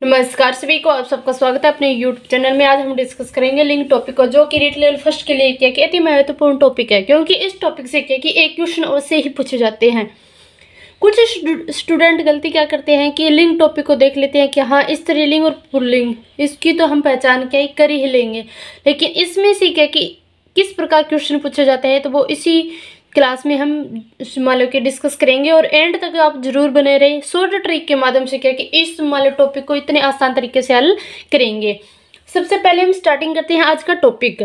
नमस्कार सभी को, आप सबका स्वागत है अपने YouTube चैनल में। आज हम डिस्कस करेंगे लिंक टॉपिक को, जो कि रीट लेवल फर्स्ट के लिए क्या अति महत्वपूर्ण टॉपिक है, क्योंकि इस टॉपिक से क्या कि एक क्वेश्चन अवश्य ही पूछे जाते हैं। कुछ स्टूडेंट गलती क्या करते हैं कि लिंक टॉपिक को देख लेते हैं कि हाँ स्त्रीलिंग और पुल्लिंग इसकी तो हम पहचान क्या कर ही लेंगे, लेकिन इसमें से क्या कि किस प्रकार क्वेश्चन पूछे जाते हैं तो वो इसी क्लास में हम मान लो कि डिस्कस करेंगे। और एंड तक आप जरूर बने रहे, शॉर्ट ट्रिक के माध्यम से क्या कि इस मान लो टॉपिक को इतने आसान तरीके से हल करेंगे। सबसे पहले हम स्टार्टिंग करते हैं आज का टॉपिक,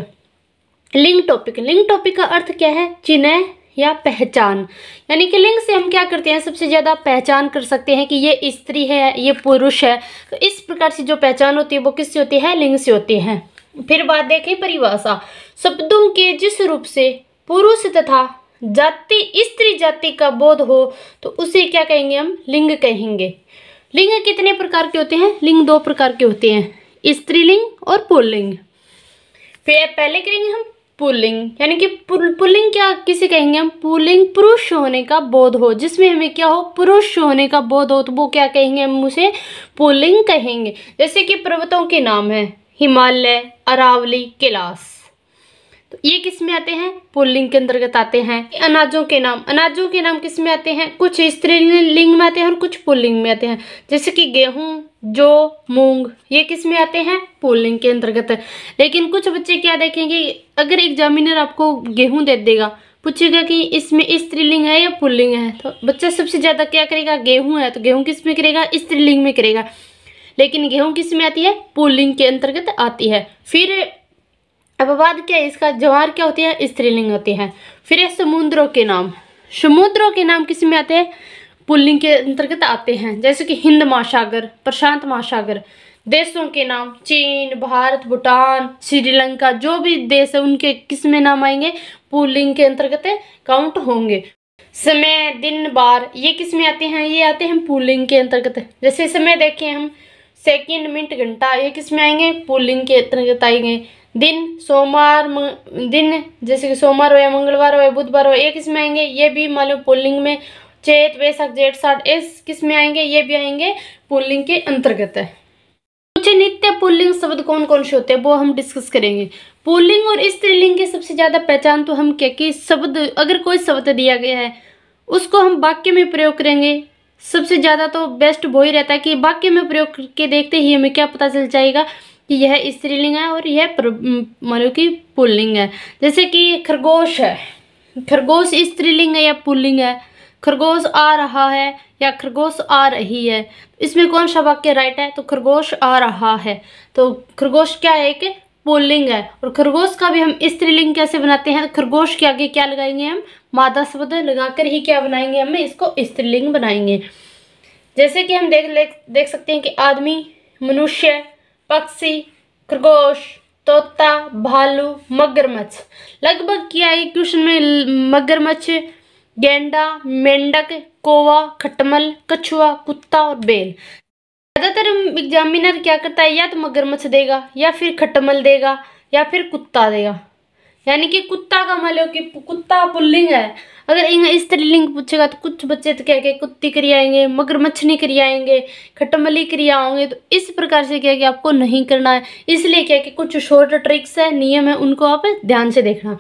लिंग टॉपिक। लिंग टॉपिक का अर्थ क्या है? चिन्ह या पहचान, यानी कि लिंग से हम क्या करते हैं, सबसे ज्यादा पहचान कर सकते हैं कि ये स्त्री है, ये पुरुष है। तो इस प्रकार से जो पहचान होती है वो किससे होती है? लिंग से होती है। फिर बात देखें परिभाषा, शब्दों के जिस रूप से पुरुष तथा जाति स्त्री जाति का बोध हो तो उसे क्या कहेंगे? हम लिंग कहेंगे। लिंग कितने प्रकार के होते हैं? लिंग दो प्रकार के होते हैं, स्त्रीलिंग और पुल्लिंग। फिर पहले करेंगे हम पुल्लिंग, यानी कि पुल्लिंग क्या किसे कहेंगे हम? पुल्लिंग पुरुष होने का बोध हो, जिसमें हमें क्या हो? पुरुष होने का बोध हो, तो वो क्या कहेंगे? हम उसे पुल्लिंग कहेंगे। जैसे कि पर्वतों के नाम है हिमालय, अरावली, कैलाश, तो ये किस में आते हैं? पुल्लिंग के अंतर्गत आते हैं। अनाजों के नाम किस में आते हैं? कुछ स्त्रीलिंग में आते हैं और कुछ पुल्लिंग में आते हैं। जैसे कि गेहूं, जौ, मूंग, ये किस में आते हैं? पुल्लिंग के अंतर्गत। लेकिन कुछ बच्चे क्या देखेंगे, अगर एग्जामिनर आपको गेहूं दे देगा, पूछेगा कि इसमें स्त्रीलिंग है या पुल्लिंग है, तो बच्चा सबसे ज्यादा क्या करेगा? गेहूं है तो गेहूं किस में करेगा? स्त्रीलिंग में करेगा। लेकिन गेहूं किस में आती है? पुल्लिंग के अंतर्गत आती है। फिर अब बात क्या है इसका? ज्वार क्या होती है? स्त्रीलिंग होती है। फिर है समुद्रों के नाम किस में आते हैं? पुल्लिंग के अंतर्गत आते हैं। जैसे कि हिंद महासागर, प्रशांत महासागर। देशों के नाम चीन, भारत, भूटान, श्रीलंका, जो भी देश है उनके किस में नाम आएंगे? पुल्लिंग के अंतर्गत काउंट होंगे। समय, दिन, बार, ये किस में आते हैं? ये आते हैं पुल्लिंग के अंतर्गत। जैसे समय देखें हम, सेकंड, मिनट, घंटा, ये किस में आएंगे? पुल्लिंग के अंतर्गत आएंगे। दिन, सोमवार, दिन, जैसे कि सोमवार हो या मंगलवार हो या बुधवार हो, ये किस में आएंगे? ये भी मान लो पुल्लिंग में। चैत, वैशाख, जेठ, साठ, इस किस में आएंगे? ये भी आएंगे पुल्लिंग के अंतर्गत है। कुछ नित्य पुल्लिंग शब्द कौन कौन से होते हैं वो हम डिस्कस करेंगे। पुल्लिंग और स्त्रीलिंग की सबसे ज्यादा पहचान तो हम क्या कि शब्द, अगर कोई शब्द दिया गया है उसको हम वाक्य में प्रयोग करेंगे। सबसे ज्यादा तो बेस्ट वो ही रहता है कि वाक्य में प्रयोग करके देखते ही हमें क्या पता चल जाएगा कि यह स्त्रीलिंग है और यह मान कि पुल्लिंग है। जैसे कि खरगोश है, खरगोश स्त्रीलिंग है या पुल्लिंग है? खरगोश आ रहा है या खरगोश आ रही है? इसमें कौन सा वाक्य राइट है? तो खरगोश आ रहा है, तो खरगोश क्या है? कि पुल्लिंग है। और खरगोश का भी हम स्त्रीलिंग कैसे बनाते हैं? तो खरगोश के आगे क्या लगाएंगे? हम मादा शब्द लगाकर ही क्या बनाएंगे? हम इसको स्त्रीलिंग बनाएंगे। जैसे कि हम देख सकते हैं कि आदमी, मनुष्य, पक्षी, खरगोश, तोता, भालू, मगरमच्छ। लगभग क्या है क्वेश्चन में? मगरमच्छ, गेंडा, मेंढक, कौवा, खटमल, कछुआ, कुत्ता और बेल। ज्यादातर एग्जामिनर क्या करता है? या तो मगरमच्छ देगा या फिर खटमल देगा या फिर कुत्ता देगा। यानी कि कुत्ता का मान लो कि कुत्ता पुल्लिंग है। अगर स्त्रीलिंग पूछेगा तो कुछ बच्चे तो क्या क्या कुत्ती करिए आएंगे, मगरमच्छनी करिए आएंगे, खटमली करिए होंगे। तो इस प्रकार से क्या कि आपको नहीं करना है। इसलिए क्या कि कुछ शॉर्ट ट्रिक्स है, नियम है, उनको आप ध्यान से देखना।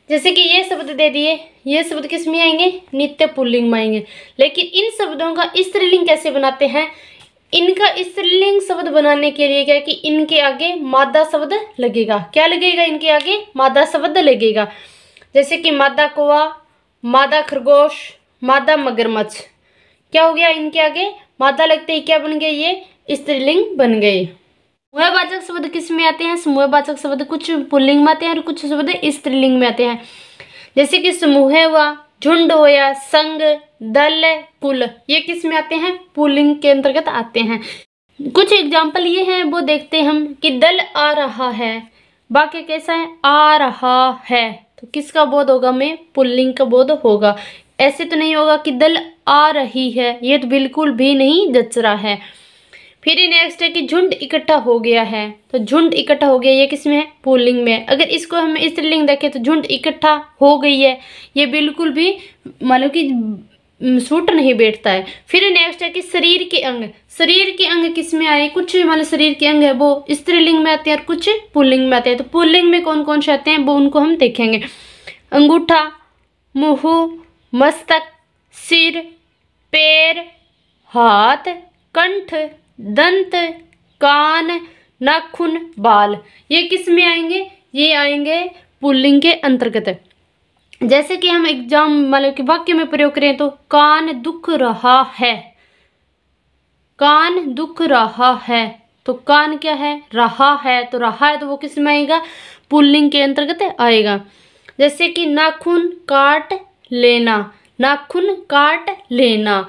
जैसे कि ये शब्द दे दिए, ये शब्द किस में आएंगे? नित्य पुल्लिंग में आएंगे। लेकिन इन शब्दों का स्त्रीलिंग कैसे बनाते हैं? इनका स्त्रीलिंग शब्द बनाने के लिए क्या कि इनके आगे मादा शब्द लगेगा। क्या लगेगा? इनके आगे मादा शब्द लगेगा। जैसे कि मादा कौवा, मादा खरगोश, मादा मगरमच्छ, क्या हो गया? इनके आगे मादा लगते ही क्या बन गए? ये स्त्रीलिंग बन गए। समूहवाचक शब्द किस में आते हैं? समूहवाचक शब्द कुछ पुल्लिंग में आते हैं और कुछ शब्द स्त्रीलिंग में आते हैं। जैसे कि समूह हुआ, झुंड होया, संघ, दल, कुल, ये किस में आते हैं? पुल्लिंग के अंतर्गत आते हैं। कुछ एग्जाम्पल ये हैं वो देखते हैं हम कि दल आ रहा है, वाक्य कैसा है? आ रहा है, तो किसका बोध होगा? में पुल्लिंग का बोध होगा। ऐसे तो नहीं होगा कि दल आ रही है, ये तो बिल्कुल भी नहीं जच रहा है। फिर नेक्स्ट है कि झुंड इकट्ठा हो गया है, तो झुंड इकट्ठा हो गया, ये किस में है? पुल्लिंग में। अगर इसको हम स्त्रीलिंग देखें तो झुंड इकट्ठा हो गई है, ये बिल्कुल भी मान लो कि सूट नहीं बैठता है। फिर नेक्स्ट है कि शरीर के अंग। शरीर के अंग किस में आए, कुछ मतलब शरीर के अंग है वो स्त्रीलिंग में आते हैं और कुछ पुल्लिंग में आते हैं। तो पुल्लिंग में कौन कौन से आते हैं वो उनको हम देखेंगे। अंगूठा, मुंह, मस्तक, सिर, पैर, हाथ, कंठ, दंत, कान, नाखून, बाल, ये किस में आएंगे, ये आएंगे पुल्लिंग के अंतर्गत। जैसे कि हम एग्जाम मतलब कि वाक्य में प्रयोग करें तो कान दुख रहा है, कान दुख रहा है, तो कान क्या है, रहा है, तो रहा है तो वो किस में आएगा, पुल्लिंग के अंतर्गत आएगा। जैसे कि नाखून काट लेना, नाखून काट लेना।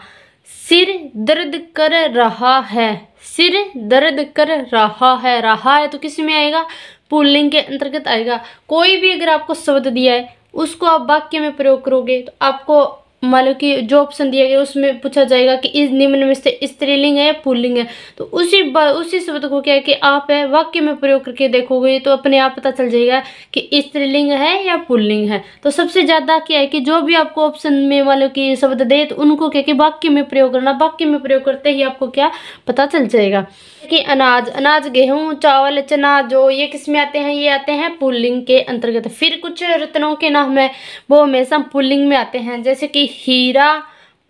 सिर दर्द कर रहा है, सिर दर्द कर रहा है तो किस में आएगा, पुल्लिंग के अंतर्गत आएगा। कोई भी अगर आपको शब्द दिया है उसको आप वाक्य में प्रयोग करोगे तो आपको मान लो कि जो ऑप्शन दिया गया उसमें पूछा जाएगा कि इस निम्न में से स्त्रीलिंग है या पुल्लिंग है, तो उसी शब्द को क्या है कि आप है वाक्य में प्रयोग करके देखोगे तो अपने आप पता चल जाएगा कि स्त्रीलिंग है या पुल्लिंग है। तो सबसे ज्यादा क्या है कि जो भी आपको ऑप्शन में मान लो कि शब्द दे तो उनको क्या कि वाक्य में प्रयोग करना, वाक्य में प्रयोग करते ही आपको क्या पता चल जाएगा कि अनाज, अनाज गेहूं, चावल, चना, जो ये किस में आते हैं, ये आते हैं पुल्लिंग के अंतर्गत। फिर कुछ रत्नों के नाम है वो हमेशा पुल्लिंग में आते हैं। जैसे कि हीरा,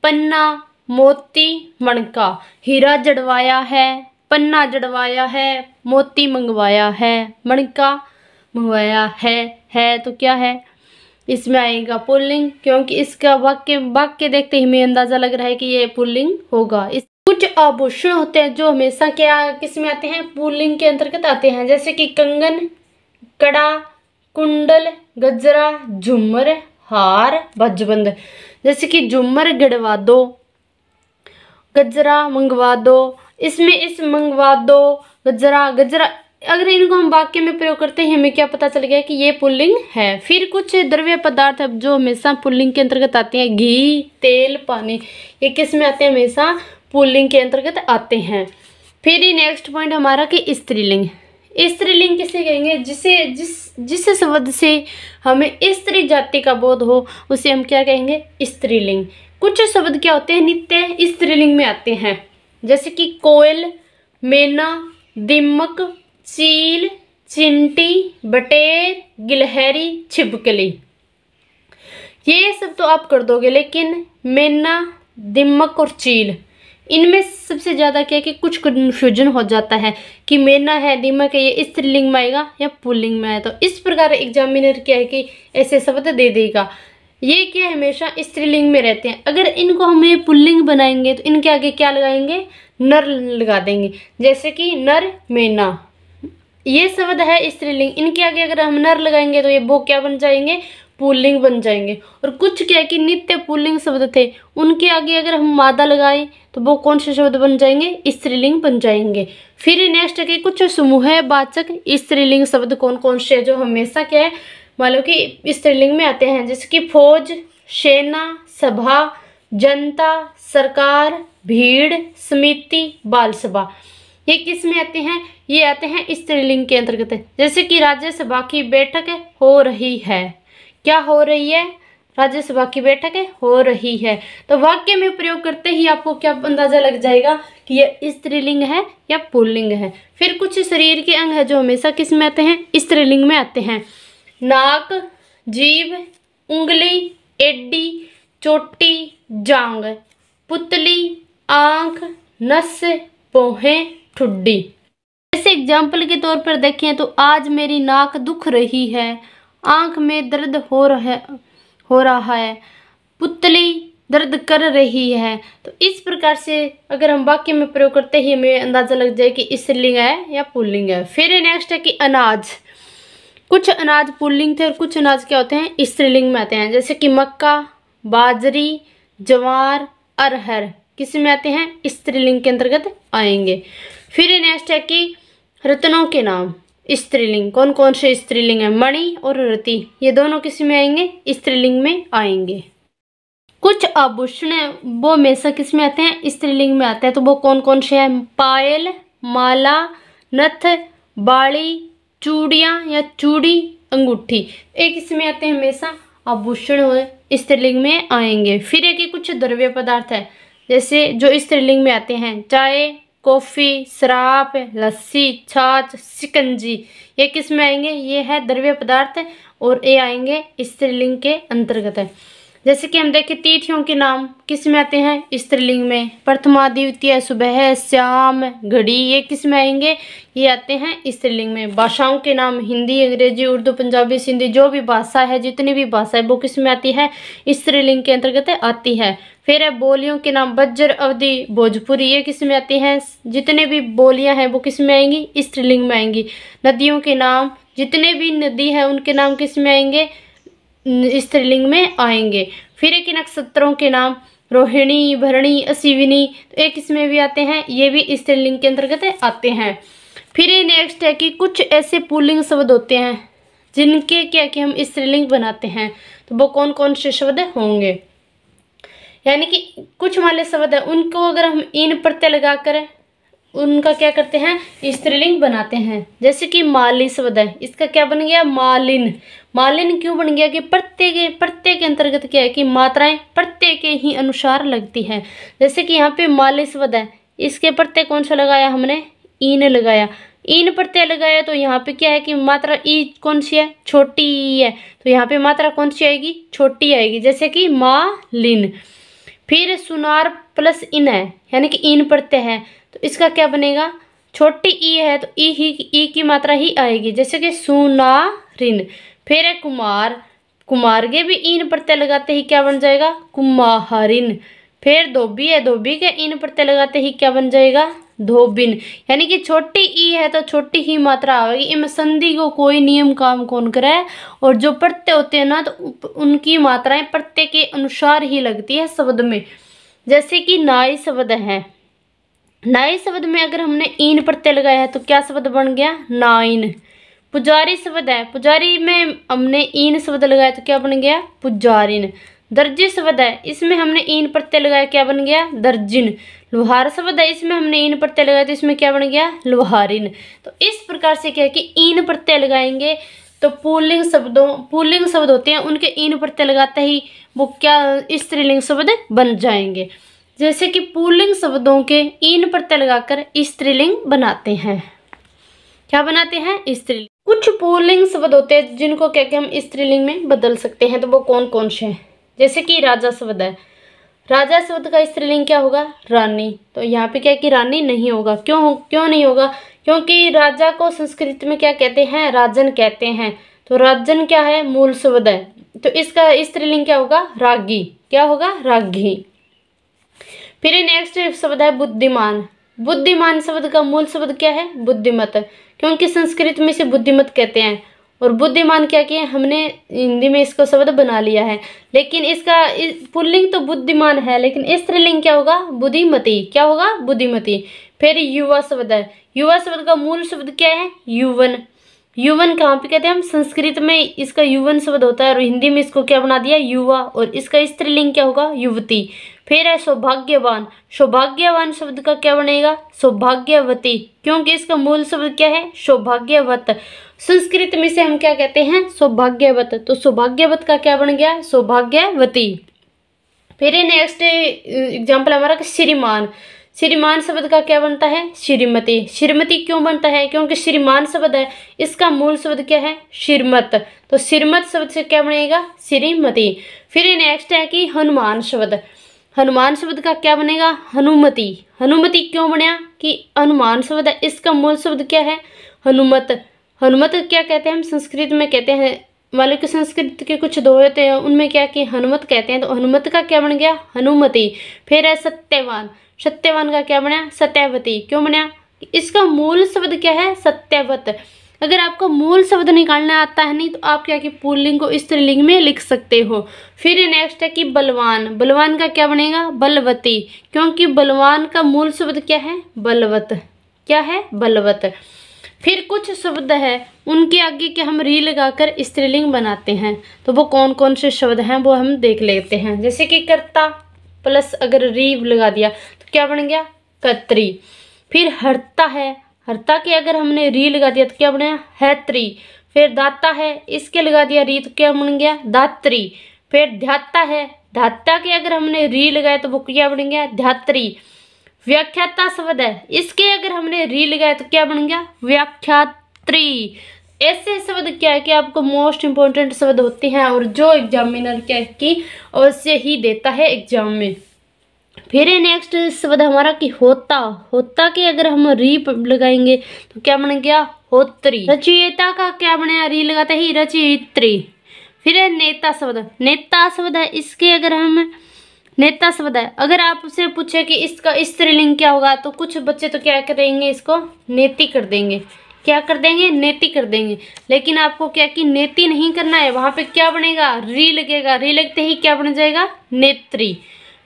पन्ना, मोती, मणका। हीरा जड़वाया है, पन्ना जड़वाया है, मोती मंगवाया है, मणका मंगवाया है तो क्या है, इसमें आएगा पुल्लिंग, क्योंकि इसका वाक्य देखते ही हमें अंदाजा लग रहा है कि ये पुल्लिंग होगा। कुछ आभूषण होते हैं जो हमेशा क्या किस में आते हैं, पुल्लिंग के अंतर्गत आते हैं। जैसे कि कंगन, कड़ा, कुंडल, गजरा, झूमर, हार, बाजूबंद। जैसे कि झूमर गड़वा दो, गजरा मंगवा दो, इसमें इस मंगवा दो, गजरा, गजरा, अगर इनको हम वाक्य में प्रयोग करते हैं हमें क्या पता चल गया कि ये पुल्लिंग है। फिर कुछ द्रव्य पदार्थ जो हमेशा पुल्लिंग के अंतर्गत आते हैं, घी, तेल, पानी, ये किस में आते हैं, हमेशा पुल्लिंग के अंतर्गत आते हैं। फिर ही नेक्स्ट पॉइंट हमारा कि स्त्रीलिंग। स्त्रीलिंग किसे कहेंगे, जिस शब्द से हमें स्त्री जाति का बोध हो उसे हम क्या कहेंगे, स्त्रीलिंग। कुछ शब्द क्या होते हैं, नित्य स्त्रीलिंग में आते हैं। जैसे कि कोयल, मैना, दीमक, चील, चिंटी, बटेर, गिलहरी, छिपकली। ये सब तो आप कर दोगे, लेकिन मैना, दीमक और चील, इनमें सबसे ज़्यादा क्या है कि कुछ कन्फ्यूजन हो जाता है कि मैना है, दीमक है, ये स्त्रीलिंग में आएगा या पुल्लिंग में आएगा। तो इस प्रकार एग्जामिनर क्या है कि ऐसे शब्द दे देगा, ये क्या हमेशा स्त्रीलिंग में रहते हैं। अगर इनको हमें पुल्लिंग बनाएंगे तो इनके आगे क्या लगाएंगे, नर लगा देंगे। जैसे कि नर, मैना, ये शब्द है स्त्रीलिंग, इनके आगे अगर हम नर लगाएंगे तो ये वो क्या बन जाएंगे, पुल्लिंग बन जाएंगे। और कुछ क्या है कि नित्य पुल्लिंग शब्द थे, उनके आगे अगर हम मादा लगाएं तो वो कौन से शब्द बन जाएंगे, स्त्रीलिंग बन जाएंगे। फिर नेक्स्ट है कि कुछ समूहवाचक स्त्रीलिंग शब्द कौन कौन से जो हमेशा क्या है मान लो कि स्त्रीलिंग में आते हैं। जैसे कि फौज, सेना, सभा, जनता, सरकार, भीड़, समिति, बाल सभा, ये किस में आते हैं, ये आते हैं स्त्रीलिंग के अंतर्गत। जैसे कि राज्यसभा की बैठक हो रही है, क्या हो रही है, राज्यसभा की बैठक हो रही है। तो वाक्य में प्रयोग करते ही आपको क्या अंदाजा लग जाएगा कि ये स्त्रीलिंग है या पुल्लिंग है। फिर कुछ शरीर के अंग है जो हमेशा किस में आते हैं, स्त्रीलिंग में आते हैं। नाक, जीभ, उंगली, एडी, चोटी, जांग, पुतली, आंख, नस, पोहे, ठुड्डी। जैसे एग्जाम्पल के तौर पर देखें तो आज मेरी नाक दुख रही है, आंख में दर्द हो रहा है, पुतली दर्द कर रही है। तो इस प्रकार से अगर हम वाक्य में प्रयोग करते ही हमें अंदाजा लग जाए कि स्त्रीलिंग है या पुल्लिंग है। फिर नेक्स्ट है कि अनाज। कुछ अनाज पुल्लिंग थे और कुछ अनाज क्या होते हैं, स्त्रीलिंग में आते हैं। जैसे कि मक्का, बाजरी, ज्वार, अरहर, किस में आते हैं, स्त्रीलिंग के अंतर्गत आएंगे। फिर नेक्स्ट है कि रत्नों के नाम, स्त्रीलिंग, कौन कौन से स्त्रीलिंग है, मणि और रति, ये दोनों किस में आएंगे, स्त्रीलिंग में आएंगे। कुछ आभूषण वो हमेशा किस में आते हैं, स्त्रीलिंग में आते हैं। तो वो कौन कौन से हैं, पायल, माला, नथ, बाली, चूड़ियाँ या चूड़ी, अंगूठी, एक इसमें आते हैं हमेशा आभूषण हो स्त्रीलिंग में आएंगे। फिर है कि कुछ द्रव्य पदार्थ है जैसे जो स्त्रीलिंग में आते हैं, चाय, कॉफ़ी, शराब, लस्सी, छाछ, शिकंजी, ये किस में आएंगे? ये है द्रव्य पदार्थ और ये आएंगे स्त्रीलिंग के अंतर्गत है। जैसे कि हम देखें तिथियों के नाम किस में आते हैं? स्त्रीलिंग में। प्रथमा, द्वितीय, सुबह, शाम, घड़ी, ये किस में आएंगे? ये आते हैं स्त्रीलिंग में। भाषाओं के नाम हिंदी, अंग्रेजी, उर्दू, पंजाबी, सिंधी, जो भी भाषा है, जितनी भी भाषा है वो किस में आती है? स्त्रीलिंग के अंतर्गत आती है। फिर है बोलियों के नाम बज्र, अवधी, भोजपुरी, ये किस में आती हैं? जितने भी बोलियां हैं वो किस में आएंगी? स्त्रीलिंग में आएंगी। नदियों के नाम, जितने भी नदी है उनके नाम किस में आएंगे? स्त्रीलिंग में आएंगे। फिर एक नक्षत्रों के नाम रोहिणी, भरणी, अश्विनी, तो एक इसमें भी आते हैं, ये भी स्त्रीलिंग के अंतर्गत आते हैं। फिर ये नेक्स्ट है कि कुछ ऐसे पुल्लिंग शब्द होते हैं जिनके क्या कि हम स्त्रीलिंग बनाते हैं, तो वो कौन कौन से शब्द होंगे? यानी कि कुछ वाले शब्द है उनको अगर हम इन प्रत्यय लगाकर उनका क्या करते हैं? स्त्रीलिंग बनाते हैं। जैसे कि माली शब्द है, इसका क्या बन गया? मालिन। मालिन क्यों बन गया? कि प्रत्यय के अंतर्गत क्या है कि मात्राएं प्रत्यय के ही अनुसार लगती है। जैसे कि यहाँ पे माली शब्द है, इसके प्रत्यय कौन सा लगाया हमने? ईन लगाया। ईन प्रत्यय लगाया तो यहाँ पे क्या है कि मात्रा ई कौन सी है? छोटी ई है, तो यहाँ पे मात्रा कौन सी आएगी? छोटी आएगी। जैसे कि मालिन। फिर सुनार प्लस इन है, यानी कि इन प्रत्यय है, तो इसका क्या बनेगा? छोटी ई है तो ई की मात्रा ही आएगी, जैसे कि सुनारिन। फिर है कुमार, कुमार के भी इन प्रत्यय लगाते ही क्या बन जाएगा? कुमारिन। फिर धोबी है, धोबी के इन प्रत्यय लगाते ही क्या बन जाएगा? धोबिन। यानी कि छोटी ई है तो छोटी ही मात्रा आएगी। इनमें संधि को कोई नियम काम कौन करे, और जो प्रत्यय होते हैं ना तो उनकी मात्राएं प्रत्यय के अनुसार ही लगती है शब्द में। जैसे कि नाई शब्द है, नाई शब्द में अगर हमने ईन प्रत्यय लगाया है तो क्या शब्द बन गया? नाइन। पुजारी शब्द है, पुजारी में हमने ईन शब्द लगाया तो क्या बन गया? पुजारिन। दर्जी शब्द है, इसमें हमने ईन प्रत्यय लगाया, क्या बन गया? दर्जिन। लोहार शब्द है, इसमें हमने ईन प्रत्यय लगाया तो इसमें क्या बन गया? लोहारिन। तो इस प्रकार से क्या है कि ईन प्रत्यय लगाएंगे तो पुल्लिंग शब्द होते हैं, उनके ईन प्रत्यय लगाते ही वो क्या? स्त्रीलिंग शब्द बन जाएंगे। जैसे कि पुल्लिंग शब्दों के ईन प्रत्यय लगाकर स्त्रीलिंग बनाते हैं। क्या बनाते हैं? स्त्रीलिंग। कुछ पुल्लिंग शब्द होते हैं जिनको क्या कि हम स्त्रीलिंग में बदल सकते हैं, तो वो कौन कौन से हैं? जैसे कि राजा शब्द है, राजा शब्द का स्त्रीलिंग क्या होगा? रानी। तो यहाँ पे क्या है कि रानी नहीं होगा। क्यों नहीं होगा? क्योंकि राजा को संस्कृत में क्या कहते हैं? राजन कहते हैं। तो राजन क्या है? मूल शब्द है, तो इसका स्त्रीलिंग क्या होगा? रागी। क्या होगा? रागी। फिर नेक्स्ट शब्द है बुद्धिमान। बुद्धिमान शब्द का मूल शब्द क्या है? बुद्धिमत, क्योंकि संस्कृत में इसे बुद्धिमत कहते हैं, और बुद्धिमान क्या किया हमने हिंदी में इसको शब्द बना लिया है, लेकिन इसका पुल्लिंग तो बुद्धिमान है, लेकिन स्त्रीलिंग क्या होगा? बुद्धिमती। क्या होगा? बुद्धिमती। फिर युवा शब्द है, युवा शब्द का मूल शब्द क्या है? युवन। युवन कहाँ पे कहते हैं हम? संस्कृत में इसका युवन शब्द होता है और हिंदी में इसको क्या बना दिया? युवा, और इसका स्त्रीलिंग क्या होगा? युवती। फिर है सौभाग्यवान। सौभाग्यवान शब्द का क्या बनेगा? सौभाग्यवती, क्योंकि इसका मूल शब्द क्या है? सौभाग्यवत। संस्कृत में से हम क्या कहते हैं? सौभाग्यवत, तो सौभाग्यवत का क्या बन गया? सौभाग्यवती। फिर नेक्स्ट एग्जाम्पल हमारा श्रीमान। श्रीमान शब्द का क्या बनता है? श्रीमती। श्रीमती क्यों बनता है? क्योंकि श्रीमान शब्द है, इसका मूल शब्द क्या है? श्रीमत, तो श्रीमत शब्द से क्या बनेगा? श्रीमती। फिर नेक्स्ट है कि हनुमान शब्द। हनुमान शब्द का क्या बनेगा? हनुमति। हनुमति क्यों बना? कि हनुमान शब्द है, इसका मूल शब्द क्या है? हनुमत। हनुमत क्या कहते हैं हम? संस्कृत में कहते हैं, मान लो कि संस्कृत के कुछ दो होते हैं उनमें क्या कि हनुमत कहते हैं, तो हनुमत का क्या बन गया? हनुमति। फिर है सत्यवान। सत्यवान का क्या बना? सत्यवती। क्यों बना? इसका मूल शब्द क्या है? सत्यवत। अगर आपको मूल शब्द निकालना आता है नहीं तो आप क्या कि पुल्लिंग को स्त्रीलिंग में लिख सकते हो। फिर नेक्स्ट है कि बलवान। बलवान का क्या बनेगा? बलवती, क्योंकि बलवान का मूल शब्द क्या है? बलवत। क्या है? बलवत। फिर कुछ शब्द है उनके आगे के हम री लगाकर स्त्रीलिंग बनाते हैं, तो वो कौन कौन से शब्द हैं वो हम देख लेते हैं। जैसे कि कर्ता प्लस अगर री लगा दिया तो क्या बन गया? कर्त्री। फिर हर्ता है, हर्ता के अगर हमने री लगा दिया तो क्या बनेगा? हैत्री। फिर दाता है, इसके लगा दिया री तो क्या बन गया धात्री। फिर ध्याता है, ध्याता के अगर हमने री लगाया तो वो क्या बन गया ध्यात्री। व्याख्याता शब्द है, इसके अगर हमने री लगाया तो क्या बन गया व्याख्यात्री। ऐसे शब्द क्या है कि आपको मोस्ट इंपॉर्टेंट शब्द होते हैं और जो एग्जामिनर क्या है कि अवश्य ही देता है एग्जाम में। फिर नेक्स्ट शब्द हमारा कि होता, होता के अगर हम री लगाएंगे तो क्या बन गया होत्री। रचयिता का क्या बना री लगाते ही रचयित्री। फिर है नेता शब्द, नेता शब्द है, इसके अगर हम नेता शब्द है, अगर आपसे पूछे कि इसका स्त्रीलिंग क्या होगा तो कुछ बच्चे तो क्या करेंगे इसको नेति कर देंगे। क्या कर देंगे नेति कर देंगे, लेकिन आपको क्या कि नेति नहीं करना है, वहां पे क्या बनेगा री लगेगा, री लगते ही क्या बन जाएगा नेत्री।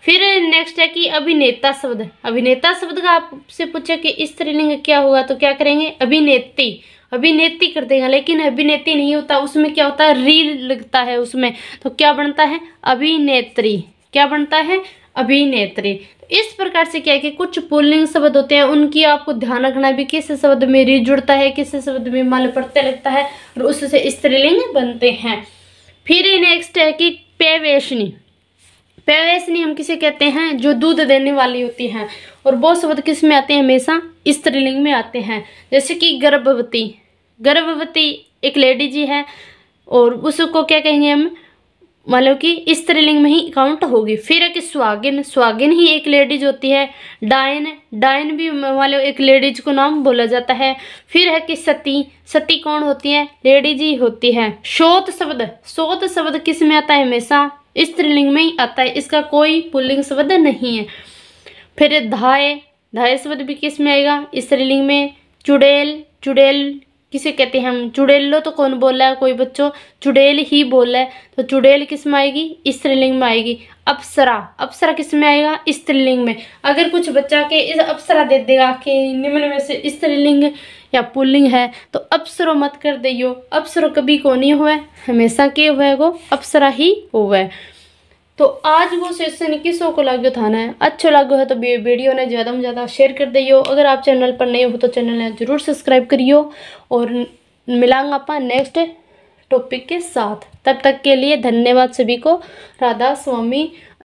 फिर नेक्स्ट है कि अभिनेता शब्द, अभिनेता शब्द का आपसे पूछे कि स्त्रीलिंग क्या होगा तो क्या करेंगे अभिनेत्री, अभिनेत्री कर देगा, लेकिन अभिनेत्री नहीं होता, उसमें क्या होता है री लगता है उसमें, तो क्या बनता है अभिनेत्री। क्या बनता है अभिनेत्री। इस प्रकार से क्या है कि कुछ पुल्लिंग शब्द होते हैं, उनकी आपको ध्यान रखना भी किस शब्द में री जुड़ता है, किस शब्द में मल प्रत्यय लगता है और उससे स्त्रीलिंग बनते हैं। फिर नेक्स्ट है कि पेवेशनी, पेवेशनी हम किसे कहते हैं जो दूध देने वाली होती हैं, और वो शब्द किस में आते हैं हमेशा स्त्रीलिंग में आते हैं। जैसे कि गर्भवती, गर्भवती एक लेडी जी है और उसको क्या कहेंगे हम मतलब कि स्त्रीलिंग में ही काउंट होगी। फिर है कि स्वागिन, स्वागिन ही एक लेडीज होती है। डायन, डायन भी मतलब एक लेडीज को नाम बोला जाता है। फिर है कि सती, सती कौन होती है लेडीज ही होती है। शोत शब्द, शोत शब्द किस में आता है हमेशा स्त्रीलिंग में ही आता है, इसका कोई पुल्लिंग शब्द नहीं है। फिर धाय, धाय शब्द भी किस में आएगा स्त्रीलिंग में। चुड़ैल, चुड़ैल किसे कहते हैं हम, चुड़ैलो तो कौन बोल रहा है कोई बच्चों चुड़ैल ही बोल रहा है, तो चुड़ैल किस में आएगी स्त्रीलिंग में आएगी। अप्सरा, अप्सरा किस में आएगा स्त्रीलिंग में। अगर कुछ बच्चा के इस अप्सरा दे देगा कि निम्न में से स्त्रीलिंग या पुल्लिंग है तो अप्सरो मत कर दियो, अप्सरो कभी को नहीं हुआ है, हमेशा के हुआ है वो अप्सरा ही हुआ है। तो आज वो सेशन किसों को लागू था ना, अच्छा लागू है तो वीडियो ने ज़्यादा में ज़्यादा शेयर कर दियो। अगर आप चैनल पर नए हो तो चैनल ने जरूर सब्सक्राइब करियो और मिलांगा अपन नेक्स्ट टॉपिक के साथ। तब तक के लिए धन्यवाद सभी को। राधा स्वामी।